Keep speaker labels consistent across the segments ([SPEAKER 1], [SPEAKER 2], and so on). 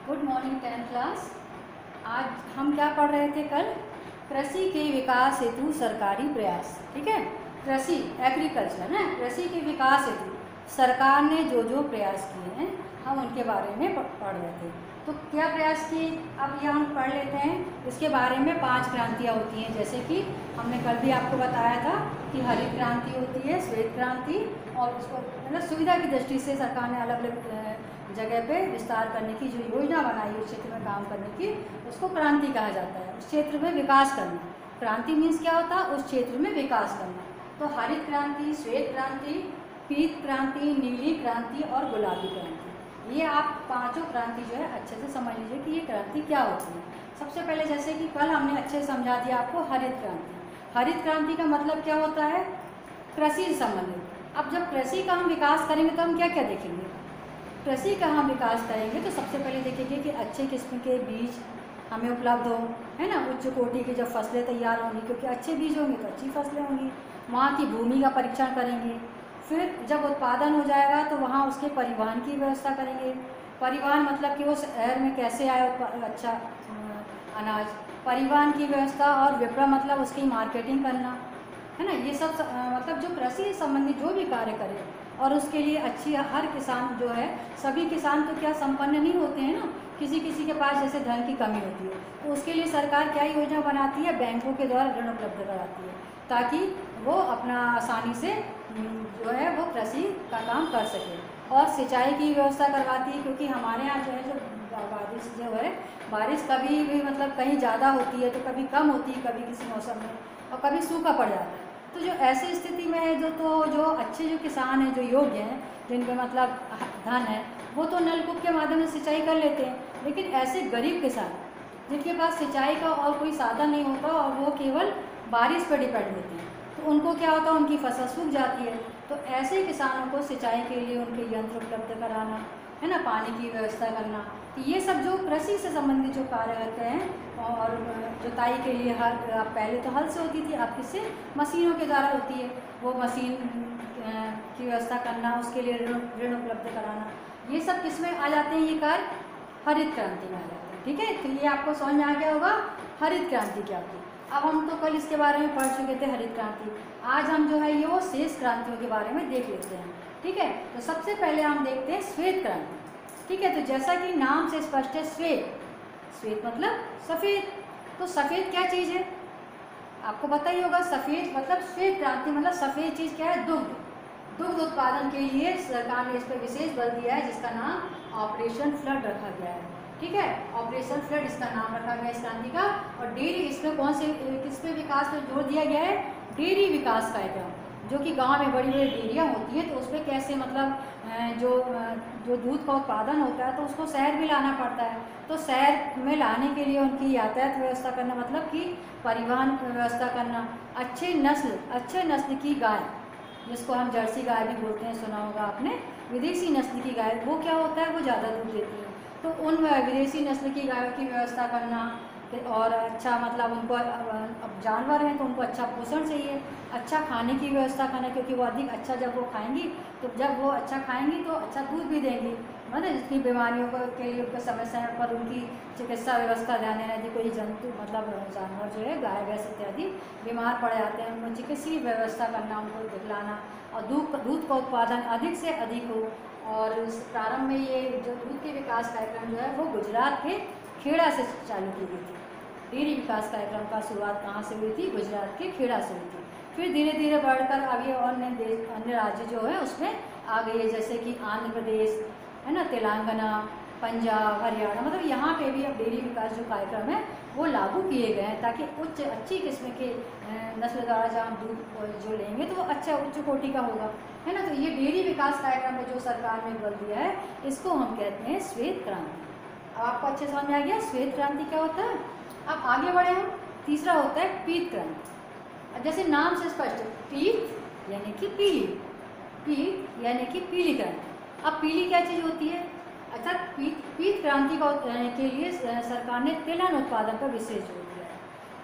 [SPEAKER 1] Good morning 10th class. आज हम क्या पढ़ रहे थे कल? कृषि के विकास हेतु सरकारी प्रयास। ठीक है, कृषि एग्रीकल्चर ना, कृषि के विकास हेतु सरकार ने जो जो प्रयास किए हैं हम उनके बारे में पढ़ रहे थे। तो क्या प्रयास किए, अब यह हम पढ़ लेते हैं। इसके बारे में 5 क्रांतियाँ होती हैं, जैसे कि हमने कल भी आपको बताया था कि हरित क्रांति होती है, श्वेत क्रांति, और उसको मतलब सुविधा की दृष्टि से सरकार ने अलग अलग जगह पे विस्तार करने की जो योजना बनाई उस क्षेत्र में काम करने की, उसको क्रांति कहा जाता है। उस क्षेत्र में विकास करना, क्रांति मीन्स क्या होता है? उस क्षेत्र में विकास करना। तो हरित क्रांति, श्वेत क्रांति, पीत क्रांति, नीली क्रांति और गुलाबी क्रांति, ये आप पांचों क्रांति जो है अच्छे से समझ लीजिए कि ये क्रांति क्या होती है। सबसे पहले जैसे कि कल हमने अच्छे से समझा दिया आपको हरित क्रांति। हरित क्रांति का मतलब क्या होता है? कृषि से संबंधित। अब जब कृषि का हम विकास करेंगे तो हम क्या क्या देखेंगे? कृषि का हम विकास करेंगे तो सबसे पहले देखेंगे कि अच्छे किस्म के बीज हमें उपलब्ध हो, है ना। उच्च कोटि की जब फसलें तैयार होंगी, क्योंकि अच्छे बीज होंगे तो अच्छी फसलें होंगी। वहाँ की भूमि का परीक्षण करेंगे। फिर जब उत्पादन हो जाएगा तो वहाँ उसके परिवहन की व्यवस्था करेंगे। परिवहन मतलब कि वो शहर में कैसे आए अच्छा अनाज, परिवहन की व्यवस्था। और विपणन मतलब उसकी मार्केटिंग करना, है ना। ये सब मतलब जो कृषि संबंधी जो भी कार्य करे, और उसके लिए अच्छी, हर किसान जो है, सभी किसान तो क्या संपन्न नहीं होते हैं ना, किसी किसी के पास जैसे धन की कमी होती है, तो उसके लिए सरकार क्या योजना बनाती है? बैंकों के द्वारा ऋण उपलब्ध कराती है, ताकि वो अपना आसानी से जो है वो कृषि का काम कर सके। और सिंचाई की व्यवस्था करवाती है, क्योंकि हमारे यहाँ जो है जो बारिश जो है, बारिश कभी भी मतलब कहीं ज़्यादा होती है तो कभी कम होती है, कभी किसी मौसम में, और कभी सूखा पड़ जाता है। तो जो ऐसी स्थिति में है जो अच्छे जो किसान हैं, जो योग्य हैं, जिनके मतलब धन है, वो तो नलकूप के माध्यम से सिंचाई कर लेते हैं। लेकिन ऐसे गरीब किसान जिनके पास सिंचाई का और कोई साधन नहीं होता और वो केवल बारिश पर डिपेंड होते हैं, तो उनको क्या होता है? उनकी फसल सूख जाती है। तो ऐसे किसानों को सिंचाई के लिए उनके यंत्र उपलब्ध कराना, है ना, पानी की व्यवस्था करना। तो ये सब जो कृषि से संबंधित जो कार्य रहते हैं, और जुताई के लिए हल, पहले तो हल से होती थी, अब किससे? मशीनों के द्वारा होती है। वो मशीन की व्यवस्था करना, उसके लिए ऋण उपलब्ध कराना, ये सब किसमें आ जाते हैं? ये कार्य हरित क्रांति में आ जाते हैं। ठीक है, तो ये आपको समझ में आ गया होगा हरित क्रांति क्या होती है। अब हम तो कल इसके बारे में पढ़ चुके थे हरित क्रांति। आज हम जो है ये वो शेष क्रांतियों के बारे में देख लेते हैं। ठीक है, तो सबसे पहले हम देखते हैं श्वेत क्रांति। ठीक है, तो जैसा कि नाम से स्पष्ट है, श्वेत, श्वेत मतलब सफ़ेद। तो सफ़ेद क्या चीज़ है? आपको पता ही होगा। सफ़ेद मतलब श्वेत क्रांति मतलब सफ़ेद चीज़ क्या है? दुग्ध। दुग्ध उत्पादन के लिए सरकार ने इस पर विशेष बल दिया है, जिसका नाम ऑपरेशन फ्लड रखा गया है। ठीक है, ऑपरेशन फ्लड इसका नाम रखा गया इस क्रांति का। और डेयरी, इसमें कौन से, किस पे विकास पर जोर दिया गया है? डेयरी विकास कार्यक्रम। जो कि गांव में बड़ी बड़ी डेयरियाँ होती हैं, तो उस पर कैसे मतलब जो दूध का उत्पादन होता है तो उसको शहर भी लाना पड़ता है। तो शहर में लाने के लिए उनकी यातायात व्यवस्था करना, मतलब कि परिवहन व्यवस्था करना। अच्छे नस्ल की गाय, जिसको हम जर्सी गाय भी बोलते हैं, सुना होगा आपने। विदेशी नस्ल की गाय, वो क्या होता है? वो ज़्यादा दूध देती है। तो उन विदेशी नस्ल की गायों की व्यवस्था करना, और अच्छा मतलब उनको, अब जानवर हैं तो उनको अच्छा पोषण चाहिए, अच्छा खाने की व्यवस्था करना, क्योंकि वो अधिक अच्छा जब वो खाएंगी, तो जब वो अच्छा खाएंगी तो अच्छा दूध भी देंगी। मतलब जितनी बीमारियों के लिए उनको समय समय पर उनकी चिकित्सा व्यवस्था ध्यान देना। यदि कोई जंतु मतलब जानवर जो है, गाय भैंस इत्यादि बीमार पड़ जाते हैं, उनको चिकित्सीय व्यवस्था करना, उनको दिखलाना, और दूध का उत्पादन अधिक से अधिक हो। और प्रारंभ में ये जो दूध के विकास कार्यक्रम जो है वो गुजरात के खेड़ा से चालू की गई थी। डेयरी विकास कार्यक्रम का शुरुआत कहाँ से हुई थी? गुजरात के खेड़ा से हुई थी। फिर धीरे धीरे बढ़कर अब ये अन्य राज्य जो है उसमें आ गई है, जैसे कि आंध्र प्रदेश, है ना, तेलंगाना, पंजाब, हरियाणा, मतलब यहाँ पे भी अब डेयरी विकास जो कार्यक्रम है वो लागू किए गए हैं, ताकि अच्छी किस्म के नस्ल द्वारा जब हम दूध जो लेंगे तो वो अच्छा उच्च कोटि का होगा, है ना। तो ये डेयरी विकास कार्यक्रम में जो सरकार ने बल दिया है, इसको हम कहते हैं श्वेत क्रांति। अब आपको अच्छे समझ में आ गया श्वेत क्रांति क्या होता है। अब आगे बढ़े हम, तीसरा होता है पीत क्रांति। जैसे नाम से स्पष्ट है, पीत यानी कि पीली, पीत यानी कि पीली क्रांति। अब पीली क्या चीज़ होती है? अच्छा, पीत क्रांति के लिए सरकार ने तिलहन उत्पादन पर विशेष जोर दिया है।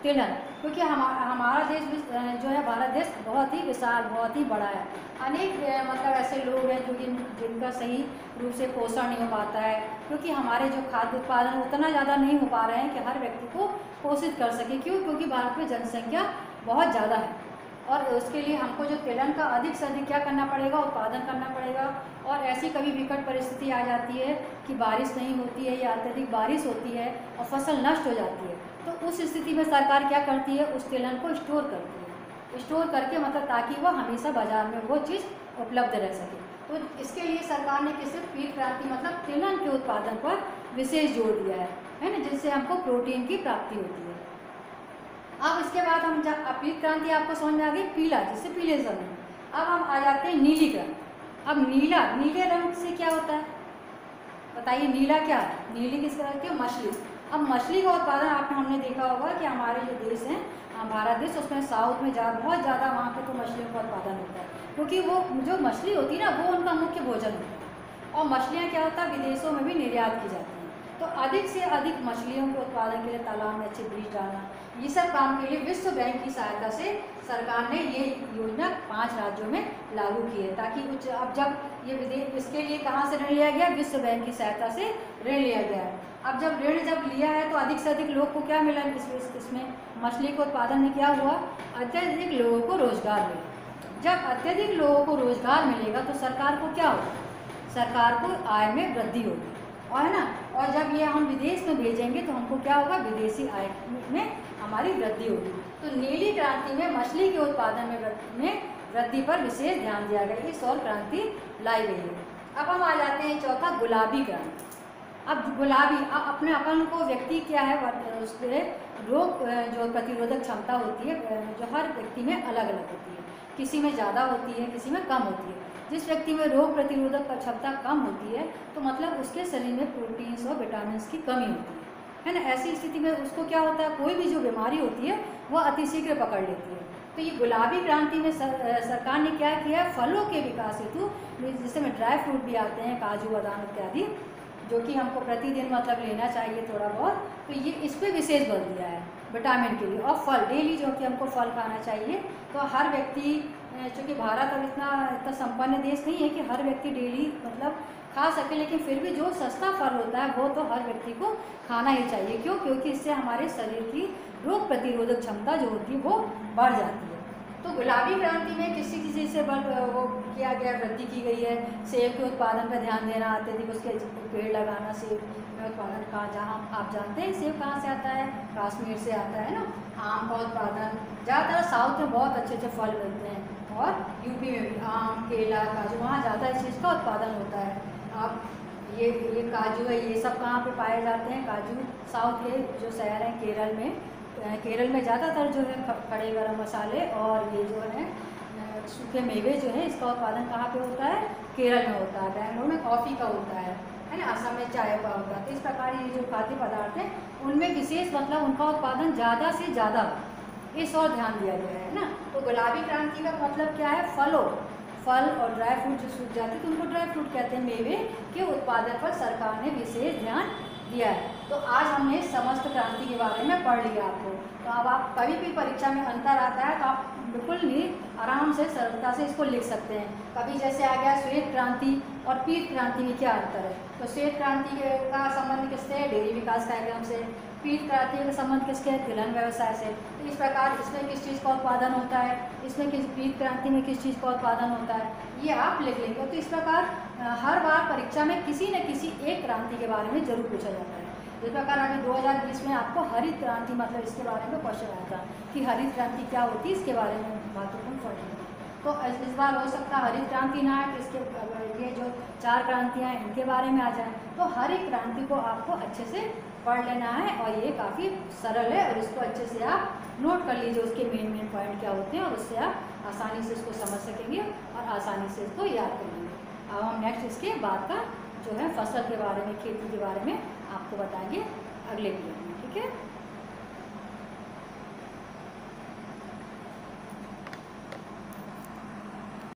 [SPEAKER 1] तिलहन क्योंकि हमारा देश जो है भारत देश बहुत ही विशाल, बहुत ही बड़ा है। अनेक मतलब ऐसे लोग हैं जो कि जिनका सही रूप से पोषण नहीं हो पाता है, क्योंकि हमारे जो खाद्य उत्पादन उतना ज़्यादा नहीं हो पा रहे हैं कि हर व्यक्ति को पोषित कर सके। क्यों? क्योंकि भारत में जनसंख्या बहुत ज़्यादा है और उसके लिए हमको जो तिलहन का अधिक से अधिक क्या करना पड़ेगा, उत्पादन करना पड़ेगा। और ऐसी कभी विकट परिस्थिति आ जाती है कि बारिश नहीं होती है या अत्यधिक बारिश होती है और फसल नष्ट हो जाती है, तो उस स्थिति में सरकार क्या करती है, उस तिलहन को स्टोर करती है। स्टोर करके मतलब ताकि वो हमेशा बाजार में वो चीज़ उपलब्ध रह सके। तो इसके लिए सरकार ने किसी पीत क्रांति मतलब तिलहन के उत्पादन पर विशेष जोर दिया है ना, जिससे हमको प्रोटीन की प्राप्ति होती है। अब इसके बाद हम पीत क्रांति आपको समझ में आ गई, पीला जिससे पीले समय। अब हम आ जाते हैं नीली क्रांति। अब नीले रंग से क्या होता है बताइए, नीला क्या है? नीली किस तरह की? मछली। अब मछली का उत्पादन हमने देखा होगा कि हमारे जो देश हैं भारत देश, उसमें साउथ में बहुत ज़्यादा वहाँ पे तो मछलियों का उत्पादन होता है, क्योंकि वो जो मछली होती है ना वो उनका मुख्य भोजन होता है। और मछलियाँ क्या होता है विदेशों में भी निर्यात की जाती हैं। तो अधिक से अधिक मछलियों के उत्पादन के लिए तालाब में अच्छे बीज डालना, ये सब काम के लिए विश्व बैंक की सहायता से सरकार ने ये योजना 5 राज्यों में लागू की है, ताकि कुछ अब जब ये विदेश इसके लिए कहाँ से ऋण लिया गया? विश्व बैंक की सहायता से ऋण लिया गया है। अब जब ऋण लिया है तो अधिक से अधिक लोग को क्या मिला? इसमें मछली के उत्पादन में क्या हुआ? अत्यधिक लोगों को रोजगार मिला। जब अत्यधिक लोगों को रोजगार मिलेगा तो सरकार को क्या होगा? सरकार को आय में वृद्धि होगी, और है ना। और जब ये हम विदेश में भेजेंगे तो हमको क्या होगा? विदेशी आय में हमारी वृद्धि होगी। तो नीली क्रांति में मछली के उत्पादन में वृद्धि पर विशेष ध्यान दिया गया, इस और क्रांति लाई गई है। अब हम आ जाते हैं चौथा, गुलाबी क्रांति। अब गुलाबी अपने अपन को व्यक्ति क्या है उसके रोग जो प्रतिरोधक क्षमता होती है जो हर व्यक्ति में अलग अलग होती है, किसी में ज़्यादा होती है, किसी में कम होती है। जिस व्यक्ति में रोग प्रतिरोधक क्षमता कम होती है तो मतलब उसके शरीर में प्रोटीन्स और विटामिन की कमी होती है ना। ऐसी स्थिति में उसको क्या होता है, कोई भी जो बीमारी होती है वो अतिशीघ्र पकड़ लेती है। तो ये गुलाबी क्रांति में सरकार ने क्या किया? फलों के विकास हेतु, जिसमें ड्राई फ्रूट भी आते हैं, काजू बादाम इत्यादि, जो कि हमको प्रतिदिन मतलब लेना चाहिए थोड़ा बहुत, तो ये इस पर विशेष बल दिया है विटामिन के लिए। और फल डेली जो कि हमको फल खाना चाहिए। तो हर व्यक्ति, चूँकि भारत अब इतना संपन्न देश नहीं है कि हर व्यक्ति डेली मतलब खा सके, लेकिन फिर भी जो सस्ता फल होता है वो तो हर व्यक्ति को खाना ही चाहिए। क्यों? क्योंकि इससे हमारे शरीर की रोग प्रतिरोधक क्षमता जो होती है वो बढ़ जाती है। तो गुलाबी क्रांति में किसी किसी से वो किया गया, वृद्धि की गई है। सेब के उत्पादन पर ध्यान देना, अत्यधिक उसके पेड़ लगाना। सेब में उत्पादन का, जहाँ आप जानते हैं सेब कहाँ से आता है? कश्मीर से आता है ना। आम का उत्पादन ज़्यादातर साउथ में बहुत अच्छे अच्छे फल मिलते हैं, और यूपी में भी आम, केला, काजू, वहाँ ज़्यादा इस चीज़ का उत्पादन होता है। अब ये काजू है, ये सब कहाँ पे पाए जाते हैं? काजू साउथ के जो शहर हैं केरल में ज़्यादातर जो है खड़े गरम मसाले और ये जो है सूखे मेवे जो है, इसका उत्पादन कहाँ पे होता है? केरल में होता है। बेंगलोर में कॉफ़ी का होता है ना। असम में चाय का होता है। तो इस प्रकार ये जो खाद्य पदार्थ हैं उनमें विशेष मतलब उनका उत्पादन ज़्यादा से ज़्यादा, इस और ध्यान दिया गया है ना। तो गुलाबी क्रांति का मतलब क्या है? फल और ड्राई फ्रूट जो सूख जाते हैं तो उनको ड्राई फ्रूट कहते हैं। मेवे के उत्पादन पर सरकार ने विशेष ध्यान दिया है। तो आज हमने समस्त क्रांति के बारे में पढ़ लिया आपको। तो अब आप कभी भी परीक्षा में अंतर आता है तो आप बिल्कुल ही आराम से सरलता से इसको लिख सकते हैं। कभी जैसे आ गया श्वेत क्रांति और पीत क्रांति में क्या अंतर है? तो श्वेत क्रांति का संबंध किससे है? डेयरी विकास कार्यक्रम से। पीत क्रांति का संबंध किसके है? तिलहन व्यवसाय से। तो इस प्रकार इसमें किस चीज़ का उत्पादन होता है, इसमें पीत क्रांति में किस चीज़ का उत्पादन होता है, ये आप लिख लेंगे। तो इस प्रकार हर बार परीक्षा में किसी न किसी एक क्रांति के बारे में जरूर पूछा जाता है। जिस प्रकार अभी 2020 में आपको हरित क्रांति मतलब इसके बारे में क्वेश्चन आया था कि हरित क्रांति क्या होती है, इसके बारे में महत्वपूर्ण क्वेश्चन। तो इस बार हो सकता है हरित क्रांति ना है, तो इसके ये जो 4 क्रांतियाँ हैं इनके बारे में आ जाए। तो हर एक क्रांति को आपको अच्छे से पढ़ लेना है, और ये काफ़ी सरल है, और इसको अच्छे से आप नोट कर लीजिए उसके मेन पॉइंट क्या होते हैं, और उससे आप आसानी से इसको समझ सकेंगे और आसानी से इसको याद कर लेंगे। अब हम नेक्स्ट इसके बाद का जो है फसल के बारे में, खेती के बारे में आपको बताएंगे अगले वीडियो में। ठीक है।